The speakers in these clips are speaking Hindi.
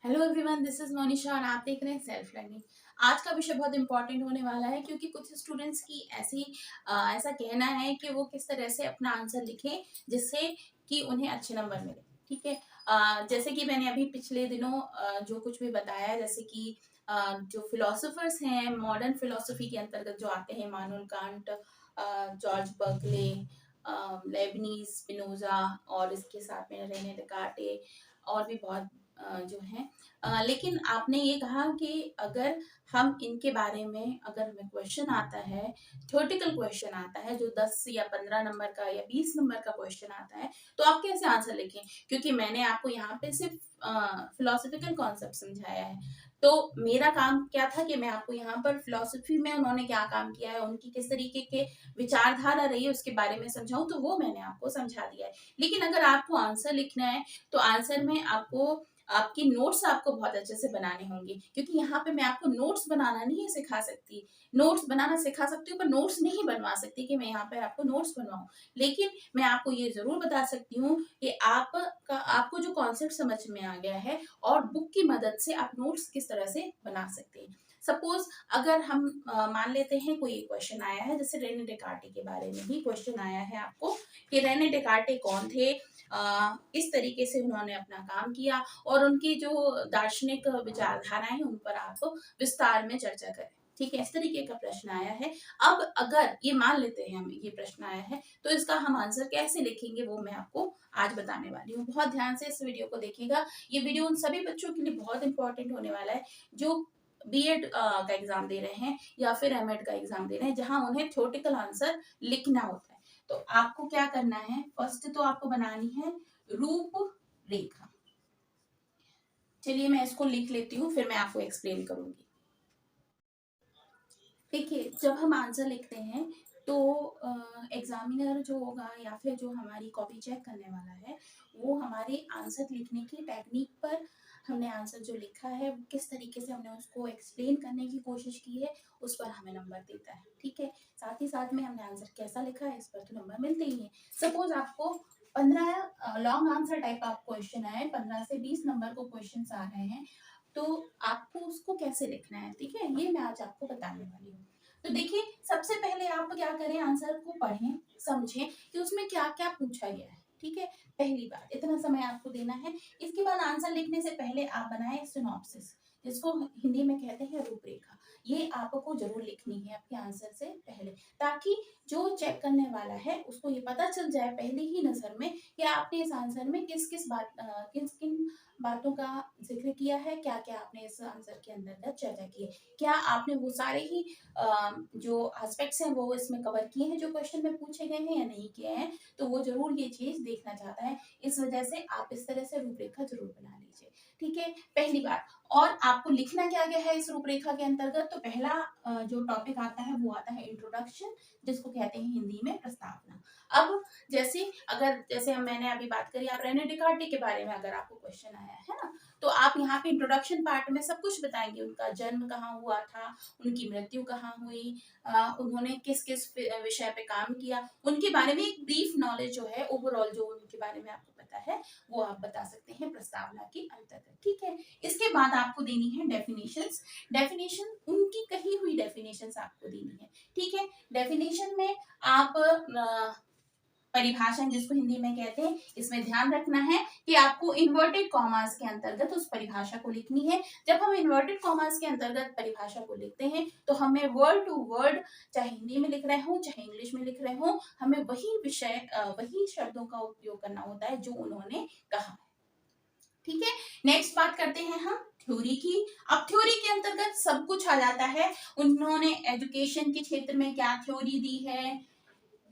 Hello everyone, this is Monisha और आप देख रहे हैं सेल्फ लर्निंग। आज का विषय बहुत इंपॉर्टेंट होने वाला है क्योंकि कुछ स्टूडेंट्स की ऐसा कहना है कि वो किस तरह से अपना आंसर लिखें जिससे कि उन्हें अच्छे नंबर मिले। ठीक है। जैसे कि मैंने अभी पिछले दिनों जो कुछ भी बताया, जैसे कि जो फिलोसोफर्स हैं मॉडर्न फिलोसफी के अंतर्गत जो आते हैं, Immanuel Kant, George Berkeley, Leibniz, Spinoza और इसके साथ में रेने डेकार्टे और भी बहुत जो है। लेकिन आपने ये कहा कि अगर हम इनके बारे में, अगर हमें क्वेश्चन आता है, थ्योरेटिकल क्वेश्चन आता है जो 10 या 15 नंबर का या 20 नंबर का क्वेश्चन आता है, तो आप कैसे आंसर लिखें? क्योंकि मैंने आपको यहाँ पे सिर्फ फिलोसफिकल कॉन्सेप्ट समझाया है। तो मेरा काम क्या था कि मैं आपको यहाँ पर फिलोसफी में उन्होंने क्या काम किया है, उनकी किस तरीके के विचारधारा रही है, उसके बारे में समझाऊं, तो वो मैंने आपको समझा दिया है। लेकिन अगर आपको आंसर लिखना है तो आंसर में आपको आपकी नोट्स आपको बहुत अच्छे से बनाने होंगे, क्योंकि यहाँ पे मैं आपको नोट्स बनाना नहीं सिखा सकती। नोट्स बनाना सिखा सकती हूँ पर नोट्स नहीं बनवा सकती कि मैं यहाँ पे आपको नोट्स बनवाऊं। लेकिन मैं आपको ये जरूर बता सकती हूँ कि आपको जो कॉन्सेप्ट समझ में आ गया है और बुक की मदद से आप नोट्स किस तरह से बना सकते हैं। सपोज अगर हम मान लेते हैं कोई क्वेश्चन आया है, जैसे रेने डेकार्टे के बारे में ही क्वेश्चन आया है आपको कि रेने डेकार्टे कौन थे, इस तरीके से उन्होंने अपना काम किया और उनकी जो दार्शनिक विचारधाराएं हैं उन पर आप विस्तार में चर्चा करें। ठीक है, इस तरीके का प्रश्न आया है। अब अगर ये मान लेते हैं हम ये प्रश्न आया है, तो इसका हम आंसर कैसे लिखेंगे वो मैं आपको आज बताने वाली हूँ। बहुत ध्यान से इस वीडियो को देखिएगा। ये वीडियो उन सभी बच्चों के लिए बहुत इंपॉर्टेंट होने वाला है जो बीएड का एग्जाम दे रहे हैं या फिर एमएड का एग्जाम दे रहे हैं, जहां उन्हें थ्योरेटिकल आंसर लिखना होता है। तो आपको क्या करना है, फर्स्ट तो आपको बनानी है रूपरेखा। चलिए मैं इसको लिख लेती हूँ, फिर मैं आपको एक्सप्लेन करूंगी। देखिए, जब हम आंसर लिखते हैं तो एग्जामिनर जो होगा या फिर जो हमारी कॉपी चेक करने वाला है, वो हमारे आंसर लिखने की टेक्निक पर, हमने आंसर जो लिखा है किस तरीके से हमने उसको एक्सप्लेन करने की कोशिश की है, उस पर हमें नंबर देता है। ठीक है, साथ ही साथ में हमने आंसर कैसा लिखा है इस पर तो नंबर मिलते ही है। सपोज आपको 15 लॉन्ग आंसर टाइप का क्वेश्चन आए, 15 से 20 नंबर को क्वेश्चन आ रहे हैं, तो आपको उसको कैसे लिखना है, ठीक है, ये मैं आज आपको बताने वाली हूँ। तो देखिए, सबसे पहले आप क्या करें, आंसर को पढ़ें, समझें कि उसमें क्या क्या पूछा गया है। ठीक है, पहली बात इतना समय आपको देना है। इसके बाद आंसर लिखने से पहले आप बनाएं सिनॉप्सिस, जिसको हिंदी में कहते हैं रूपरेखा। ये आपको जरूर लिखनी है आपके आंसर से पहले, ताकि जो चेक करने वाला है उसको ये पता चल जाए पहले ही नजर में कि आपने इस आंसर में किस किस बात किस किन बातों का जिक्र किया है, क्या क्या आपने इस आंसर के अंतर्गत चर्चा की है, क्या आपने वो सारे ही जो एस्पेक्ट्स हैं वो इसमें कवर किए हैं जो क्वेश्चन में पूछे गए हैं या नहीं किए हैं। तो वो जरूर ये चीज देखना चाहता है, इस वजह से आप इस तरह से रूपरेखा जरूर बना लीजिए। ठीक है, पहली बात। और आपको लिखना क्या क्या है इस रूपरेखा के अंतर्गत, तो पहला जो टॉपिक आता है वो आता है इंट्रोडक्शन, जिसको कहते हैं हिंदी में प्रस्तावना। अब जैसे मैंने अभी बात करी, आप रेने डिकार्टे के बारे में अगर आपको क्वेश्चन आया है ना, तो आप यहाँ पे इंट्रोडक्शन पार्ट में सब कुछ बताएंगे, उनका जन्म कहाँ हुआ था, उनकी मृत्यु कहाँ हुई, उन्होंने किस किस विषय पे काम किया, उनके बारे में एक ब्रीफ नॉलेज जो है, ओवरऑल जो उनके बारे में आपको पता है वो आप बता सकते हैं प्रस्तावना के अंतर्गत। ठीक है, इसके बाद आपको देनी है डेफिनेशंस। डेफिनेशन, उनकी कही हुई डेफिनेशंस आपको देनी है। ठीक है, डेफिनेशन में आप परिभाषा, जिसको हिंदी में कहते हैं, इसमें ध्यान रखना है कि आपको इन्वर्टेड कॉमास के अंतर्गत उस परिभाषा को लिखनी है। जब हम इन्वर्टेड कॉमास के अंतर्गत परिभाषा को लिखते हैं तो हमें वर्ड टू वर्ड, चाहे हिंदी में लिख रहे हो चाहे इंग्लिश में लिख रहे हो, हमें वही विषय वही शब्दों का उपयोग करना होता है जो उन्होंने कहा है। ठीक है, नेक्स्ट बात करते हैं हम थ्योरी की। अब थ्योरी के अंतर्गत सब कुछ आ जाता है, उन्होंने एजुकेशन के क्षेत्र में क्या थ्योरी दी है,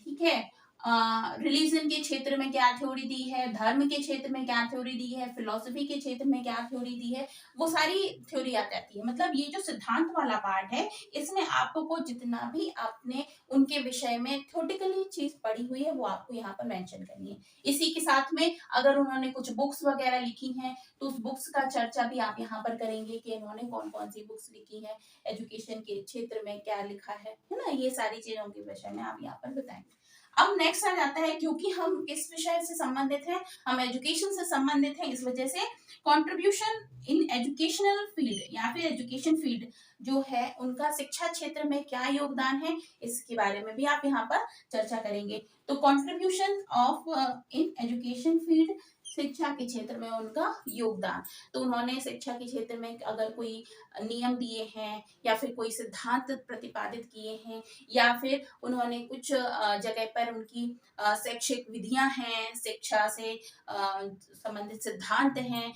ठीक है, रिलीजन के क्षेत्र में क्या थ्योरी दी है, धर्म के क्षेत्र में क्या थ्योरी दी है, फिलोसफी के क्षेत्र में क्या थ्योरी दी है, वो सारी थ्योरी आ जाती है। मतलब ये जो सिद्धांत वाला पार्ट है, इसमें आपको जितना भी आपने उनके विषय में थ्योरेटिकली चीज पढ़ी हुई है वो आपको यहाँ पर मेंशन करनी है। इसी के साथ में अगर उन्होंने कुछ बुक्स वगैरह लिखी हैं तो उस बुक्स का चर्चा भी आप यहाँ पर करेंगे कि इन्होंने कौन कौन सी बुक्स लिखी है, एजुकेशन के क्षेत्र में क्या लिखा है ना, ये सारी चीजों के विषय में आप यहाँ पर बताएंगे। अब नेक्स्ट आ जाता है, क्योंकि हम इस विषय से संबंधित हैं, हम एजुकेशन से संबंधित हैं, इस वजह से कंट्रीब्यूशन इन एजुकेशनल फील्ड या फिर एजुकेशन फील्ड जो है उनका शिक्षा क्षेत्र में क्या योगदान है, इसके बारे में भी आप यहाँ पर चर्चा करेंगे। तो contribution of in education field, शिक्षा के क्षेत्र में उनका योगदान। तो उन्होंने शिक्षा के क्षेत्र में अगर कोई नियम दिए हैं या फिर कोई सिद्धांत प्रतिपादित किए हैं या फिर उन्होंने कुछ जगह पर उनकी शैक्षिक विधियां हैं, शिक्षा से संबंधित सिद्धांत हैं,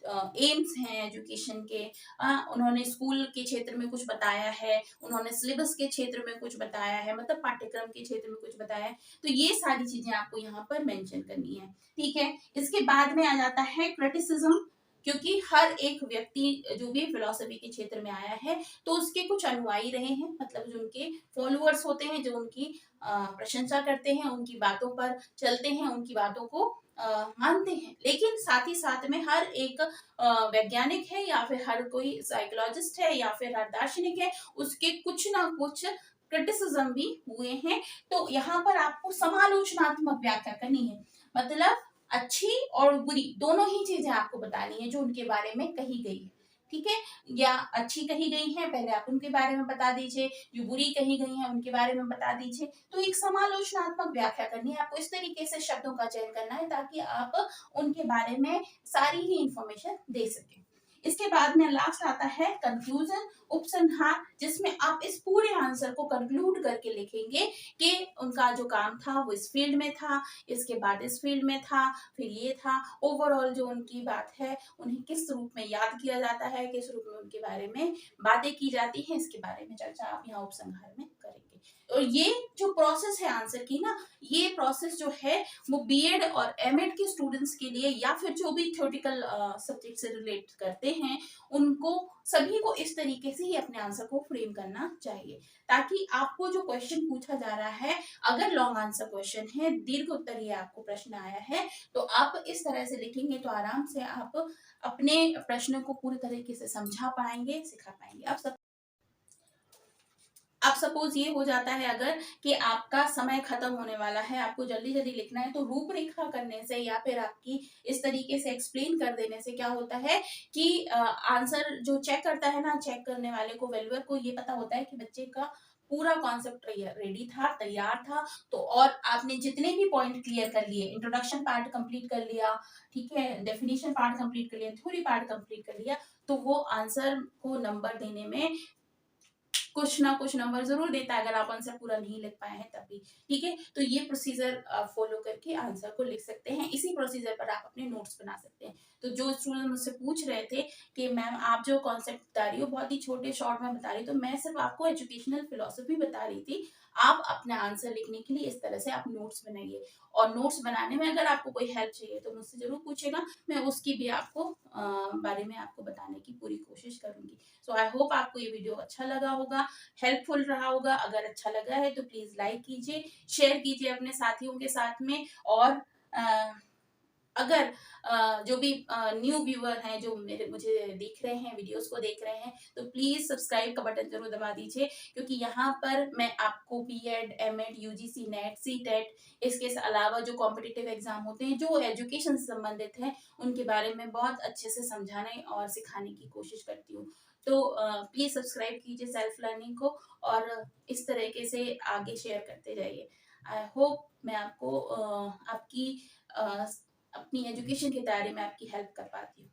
एम्स हैं एजुकेशन के, उन्होंने स्कूल के क्षेत्र में कुछ बताया है, उन्होंने सिलेबस के क्षेत्र में कुछ बताया है, मतलब पाठ्यक्रम के क्षेत्र में कुछ बताया है। तो ये सारी चीजें आपको यहाँ पर मेंशन करनी है, ठीक है। इसके बाद में आ जाता है क्रिटिसिज्म, क्योंकि हर एक व्यक्ति जो भी फिलोसफी के क्षेत्र में आया है तो उसके कुछ अनुयायी रहे हैं, मतलब जो उनके फॉलोअर्स होते हैं, जो उनकी प्रशंसा करते हैं, उनकी बातों पर चलते हैं, उनकी बातों को मानते हैं। लेकिन साथ ही साथ में हर एक वैज्ञानिक है या फिर हर कोई साइकोलॉजिस्ट है या फिर हर दार्शनिक है, उसके कुछ ना कुछ क्रिटिसिज्म भी हुए हैं। तो यहाँ पर आपको समालोचनात्मक व्याख्या करनी है, मतलब अच्छी और बुरी दोनों ही चीजें आपको बतानी है जो उनके बारे में कही गई है, ठीक है। या अच्छी कही गई है पहले आप उनके बारे में बता दीजिए, जो बुरी कही गई है उनके बारे में बता दीजिए। तो एक समालोचनात्मक व्याख्या करनी है आपको, इस तरीके से शब्दों का चयन करना है ताकि आप उनके बारे में सारी ही इंफॉर्मेशन दे सके। इसके बाद में लास्ट आता है कंक्लूजन, उपसंहार, जिसमें आप इस पूरे आंसर को कंक्लूड करके लिखेंगे कि उनका जो काम था वो इस फील्ड में था, इसके बाद इस फील्ड में था, फिर ये था। ओवरऑल जो उनकी बात है, उन्हें किस रूप में याद किया जाता है, किस रूप में उनके बारे में बातें की जाती हैं, इसके बारे में चर्चा आप यहाँ उपसंहार में करेंगे। और ये जो प्रोसेस है आंसर की ना, ये प्रोसेस जो है वो बीएड और एमएड के स्टूडेंट्स के लिए या फिर जो भी थ्योरेटिकल सब्जेक्ट से रिलेट करते हैं, उनको सभी को इस तरीके से ही अपने आंसर को फ्रेम करना चाहिए, ताकि आपको जो क्वेश्चन पूछा जा रहा है, अगर लॉन्ग आंसर क्वेश्चन है, दीर्घ उत्तरीय आपको प्रश्न आया है, तो आप इस तरह से लिखेंगे तो आराम से आप अपने प्रश्न को पूरी तरीके से समझा पाएंगे, सिखा पाएंगे। अब सपोज ये हो जाता है अगर कि आपका समय खत्म होने वाला है, आपको जल्दी जल्दी लिखना है, तो रूपरेखा करने से या फिर आपकी इस तरीके से एक्सप्लेन कर देने से क्या होता है कि आंसर जो चेक करता है ना, चेक करने वाले को, वेल्युअर को ये पता होता है कि बच्चे का पूरा कॉन्सेप्ट रेडी था, तैयार था। तो और आपने जितने भी पॉइंट क्लियर कर लिए, इंट्रोडक्शन पार्ट कंप्लीट कर लिया, ठीक है, डेफिनेशन पार्ट कंप्लीट कर लिया, थ्योरी पार्ट कंप्लीट कर लिया, तो वो आंसर को नंबर देने में कुछ ना कुछ नंबर जरूर देता है, अगर आप आंसर पूरा नहीं लिख पाए हैं तभी, ठीक है। तो ये प्रोसीजर फॉलो करके आंसर को लिख सकते हैं, इसी प्रोसीजर पर आप अपने नोट्स बना सकते हैं। तो जो स्टूडेंट मुझसे पूछ रहे थे कि मैम आप जो कॉन्सेप्ट बता रही हो बहुत ही छोटे शॉर्ट में बता रही, तो मैं सिर्फ आपको एजुकेशनल फिलोसफी बता रही थी। आप अपना आंसर लिखने के लिए इस तरह से आप नोट्स बनाइए, और नोट्स बनाने में अगर आपको कोई हेल्प चाहिए तो मुझसे जरूर पूछेगा, मैं उसकी भी आपको बारे में आपको बताने की पूरी कोशिश करूंगी। सो आई होप आपको ये वीडियो अच्छा लगा होगा, हेल्पफुल रहा होगा। अगर अच्छा लगा है तो प्लीज लाइक कीजिए, शेयर कीजिए अपने साथियों के साथ में, और अगर जो भी न्यू व्यूअर हैं जो मुझे देख रहे हैं, वीडियोस को देख रहे हैं, तो प्लीज सब्सक्राइब का बटन जरूर दबा दीजिए, क्योंकि यहाँ पर मैं आपको BEd, MEd, UGC NET, CTET, इसके अलावा जो कॉम्पिटिटिव एग्जाम होते हैं जो एजुकेशन से संबंधित है, उनके बारे में बहुत अच्छे से समझाने और सिखाने की कोशिश करती हूँ। तो प्लीज सब्सक्राइब कीजिए सेल्फ लर्निंग को, और इस तरीके से आगे शेयर करते जाइए। आई होप मैं आपको आपकी अपनी एजुकेशन की तैयारी में आपकी हेल्प कर पाती हूँ।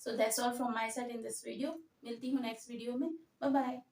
So that's all from my side in this video. मिलती हूँ नेक्स्ट वीडियो में। Bye bye.